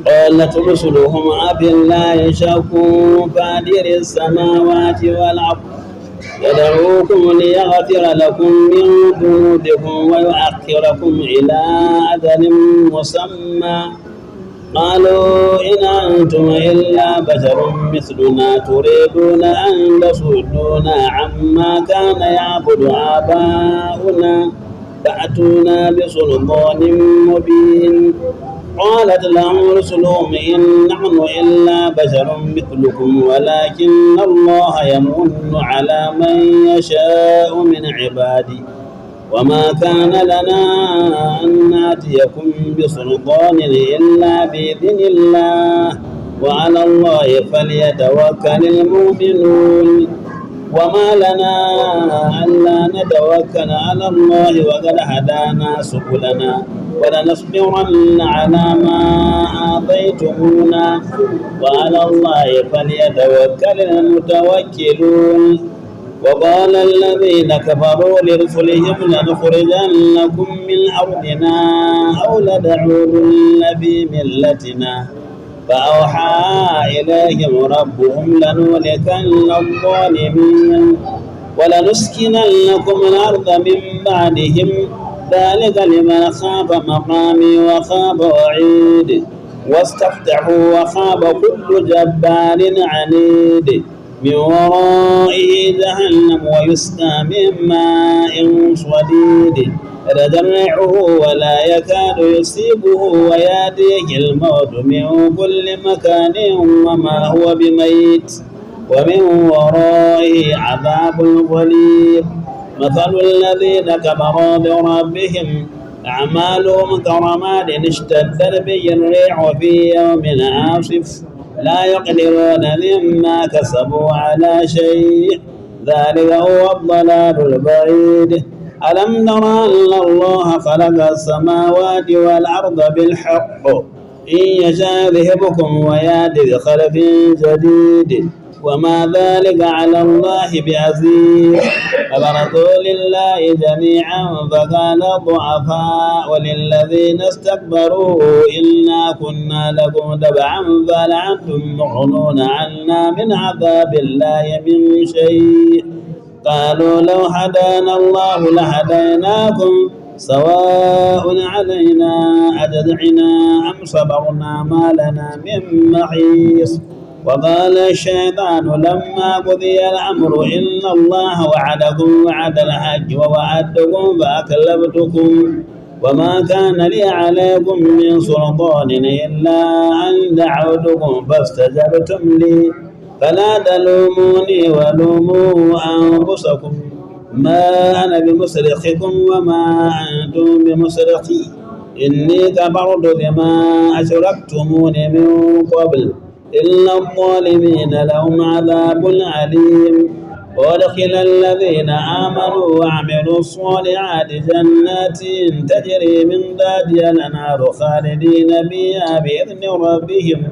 قالت رسلهم أفي الله شك فادر السماوات والأرض يدعوكم ليغفر لكم من ذنوبكم ويؤخركم إلى أجل مسمى قالوا إن أنتم إلا بشر مثلنا تريدون أن تصدونا عما كان يعبد آباؤنا فأتونا بسلطان مبين قالت لهم رسلهم إن نحن إلا بشر مثلكم ولكن الله يمن على من يشاء من عباده وما كان لنا أن نأتيكم بسلطان إلا بإذن الله وعلى الله فليتوكل المؤمنون وما لنا ألا نتوكل على الله وقد هدانا سبلنا ولنصبرن على ما آتيتمونا وعلى الله فليتوكل المتوكلون وقال الذين كفروا لرسلهم لنخرجنكم من أرضنا أو لتعودن في ملتنا فأوحى إليهم ربهم لنهلكن الظالمين ولنسكننكم الأرض من بعدهم ذلك لمن خاف مقامي وخاف وعيد واستفتحوا وخاب كل جبار عنيد من ورائه جهنم ويسقى من ماء صديد يتجرعه ولا يكاد يصيبه ويأتيه الموت من كل مكان وما هو بميت ومن ورائه عذاب غليظ مثل الذين كفروا بربهم أعمالهم كرماد اشتدت به الريح في يوم عاصف لا يقدرون مما كسبوا على شيء ذلك هو الضلال البعيد ألم تر أن الله خلق السماوات والأرض بالحق إن يشاء يذهبكم ويأتي بخلق جديد وما ذلك على الله بعزيز فبرزوا لله جميعا فقال الضعفاء وللذين استكبروا إنا كنا لكم تبعا فهل أنتم مغنون عنا من عذاب الله من شيء قالوا لو هدانا الله لهديناكم سواء علينا أجزعنا أم صبرنا ما لنا من محيص وقال الشيطان لما قضي الأمر إن الله وعدكم وعد الحق ووعدتكم فأكلفتكم وما كان لي عليكم من سلطان إلا أن دعوتكم فاستجبتم لي فلا تلوموني ولوموا أنفسكم ما أنا بمصرخكم وما أنتم بمصرخي إني كفرت بما أشركتمون من قبل إن الظالمين لهم عذاب عليم وادخل الذين آمنوا وعملوا الصالحات جنات تجري من تحتها الأنهار خالدين فيها بإذن ربهم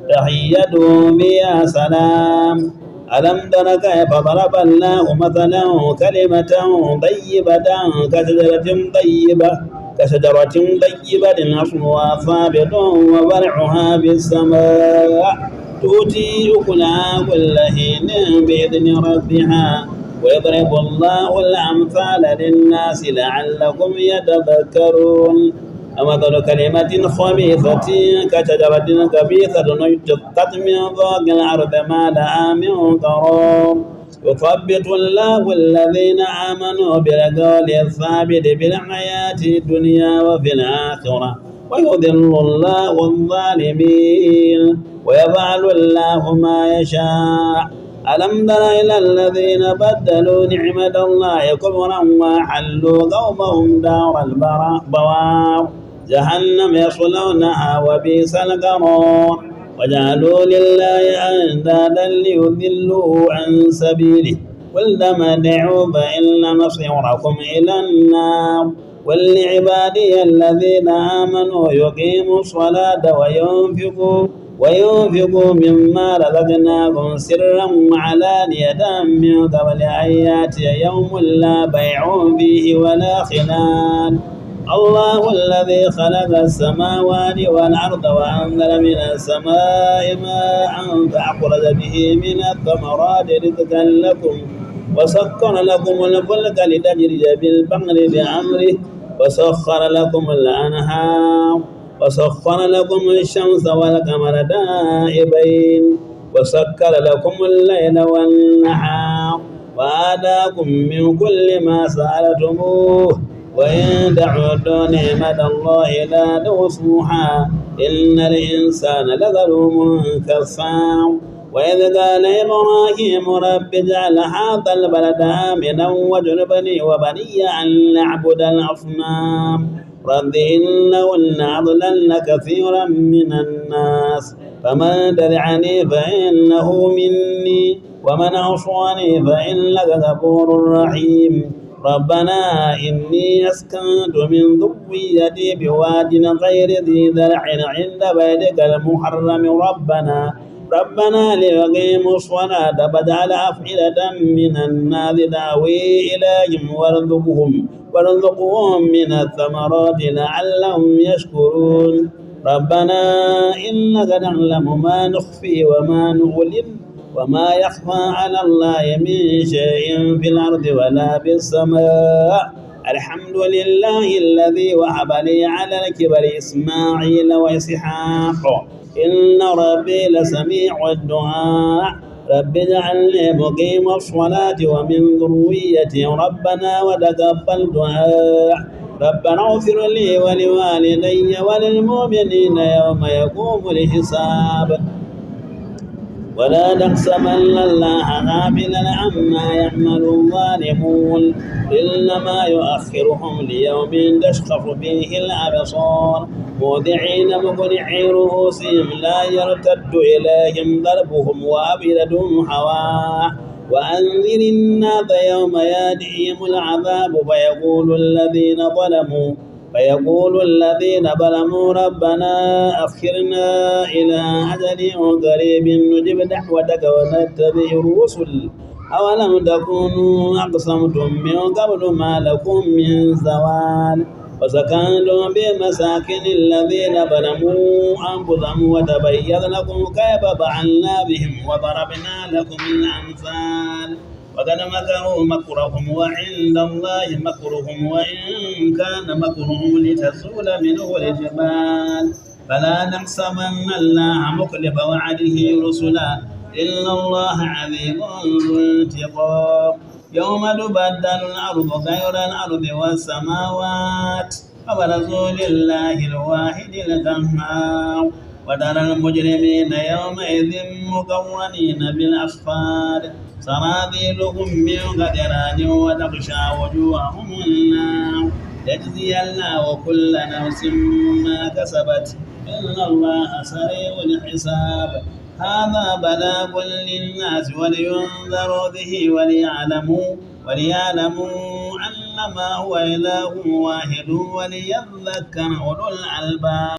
تحيتهم فيها سلام ألم تر كيف ضرب الله مثلا كلمة طيبة كشجرة طيبة أصلها ثابت وفرعها في السماء تؤتي أكلها كل حين بإذن ربها ويضرب الله الأمثال للناس لعلكم يتذكرون مثل كلمة خبيثة كشجرة خبيثة اجتثت من فوق الأرض ما لها من قرار يثبت الله الذين آمنوا بالقول الثابت في الحياة الدنيا وفي الآخرة ويذل الله الظالمين ويفعل الله ما يشاء ألم تر إلى الذين بدلوا نعمة الله كفرا وحلوا قومهم دار البوار جهنم يصلونها وبئس القرار وجعلوا لله أندادا ليضلوا عن سبيله قل تمتعوا فإن مصيركم إلى النار قل لعبادي الذين آمنوا يقيموا الصلاة وينفقوا مما رزقناهم سرا وعلانية من قبل أن يأتي يوم لا بيع فيه ولا خلال الله الذي خلق السماوات والأرض وأنزل من السماء ماء فأخرج به من الثمرات رزقا لكم وسخر لكم الفلك لتجري بالبحر بأمره وسخر لكم الأنهار وسخر لكم الشمس والقمر دائبين وسخر لكم الليل والنهار وآتاكم من كل ما سألتموه وإن تعدوا نعمة الله لا تحصوها إن الإنسان لظلوم كفار وإذ قال إبراهيم رب اجعل هذا البلد آمنا واجنبني وبني أن نعبد الأصنام رب إنهن أضللن كثيرا من الناس فمن تبعني فإنه مني ومن عصاني فإنك غفور رحيم ربنا إني أسكنت من ذريتي بواد غير ذي زرع عند بيتك المحرم ربنا ليقيموا الصلاة فاجعل أفئدة من الناس تهوي إليهم وارزقهم من الثمرات لعلهم يشكرون ربنا إنك تعلم ما نخفي وما نعلن وما يخفى على الله من شيء في الأرض ولا في السماء الحمد لله الذي وهب لي على الكبر إسماعيل وإسحاق إن ربي لسميع الدعاء رب اجعلني مقيم الصلاة ومن ذريتي ربنا وتقبل دعاء ربنا اغفر لي ولوالدي وللمؤمنين يوم يقوم الحساب ولا تحسبن الله غافلا عما يعمل الظالمون إنما يؤخرهم ليوم تشخص فيه الأبصار مهطعين مقنعي رؤوسهم لا يرتد إليهم ضربهم وأفئدتهم هواء وأنذر الناس يوم يأتيهم العذاب فيقول الذين ظلموا ربنا أخرنا إلى أجل قريب نجب دعوتك ونتبع الرسل أولم تكونوا أقسمتم من قبل ما لكم من زوال وسكنتم بمساكن الذين ظلموا أنفسهم وتبين لكم كيف فعلنا بهم وضربنا لكم الأمثال وقد مكروا مكرهم وعند الله مكرهم وإن كان مكرهم لتزول منه الجبال فلا نحسبن الله مخلف وعده رسلا إن الله عزيز ذو انتقام يوم تبدل الأرض غير الأرض والسماوات وبرزوا لله الواحد القهار وترى المجرمين يومئذ مقرنين بالأصفاد سرابيلهم من قطران وتغشى وجوههم النار يجزي الله كل نفس ما كسبت إن الله سريع الحساب هذا بلاغ للناس ولينذروا به وليعلموا أنما هو إله واحد وليذكر أولو الألباب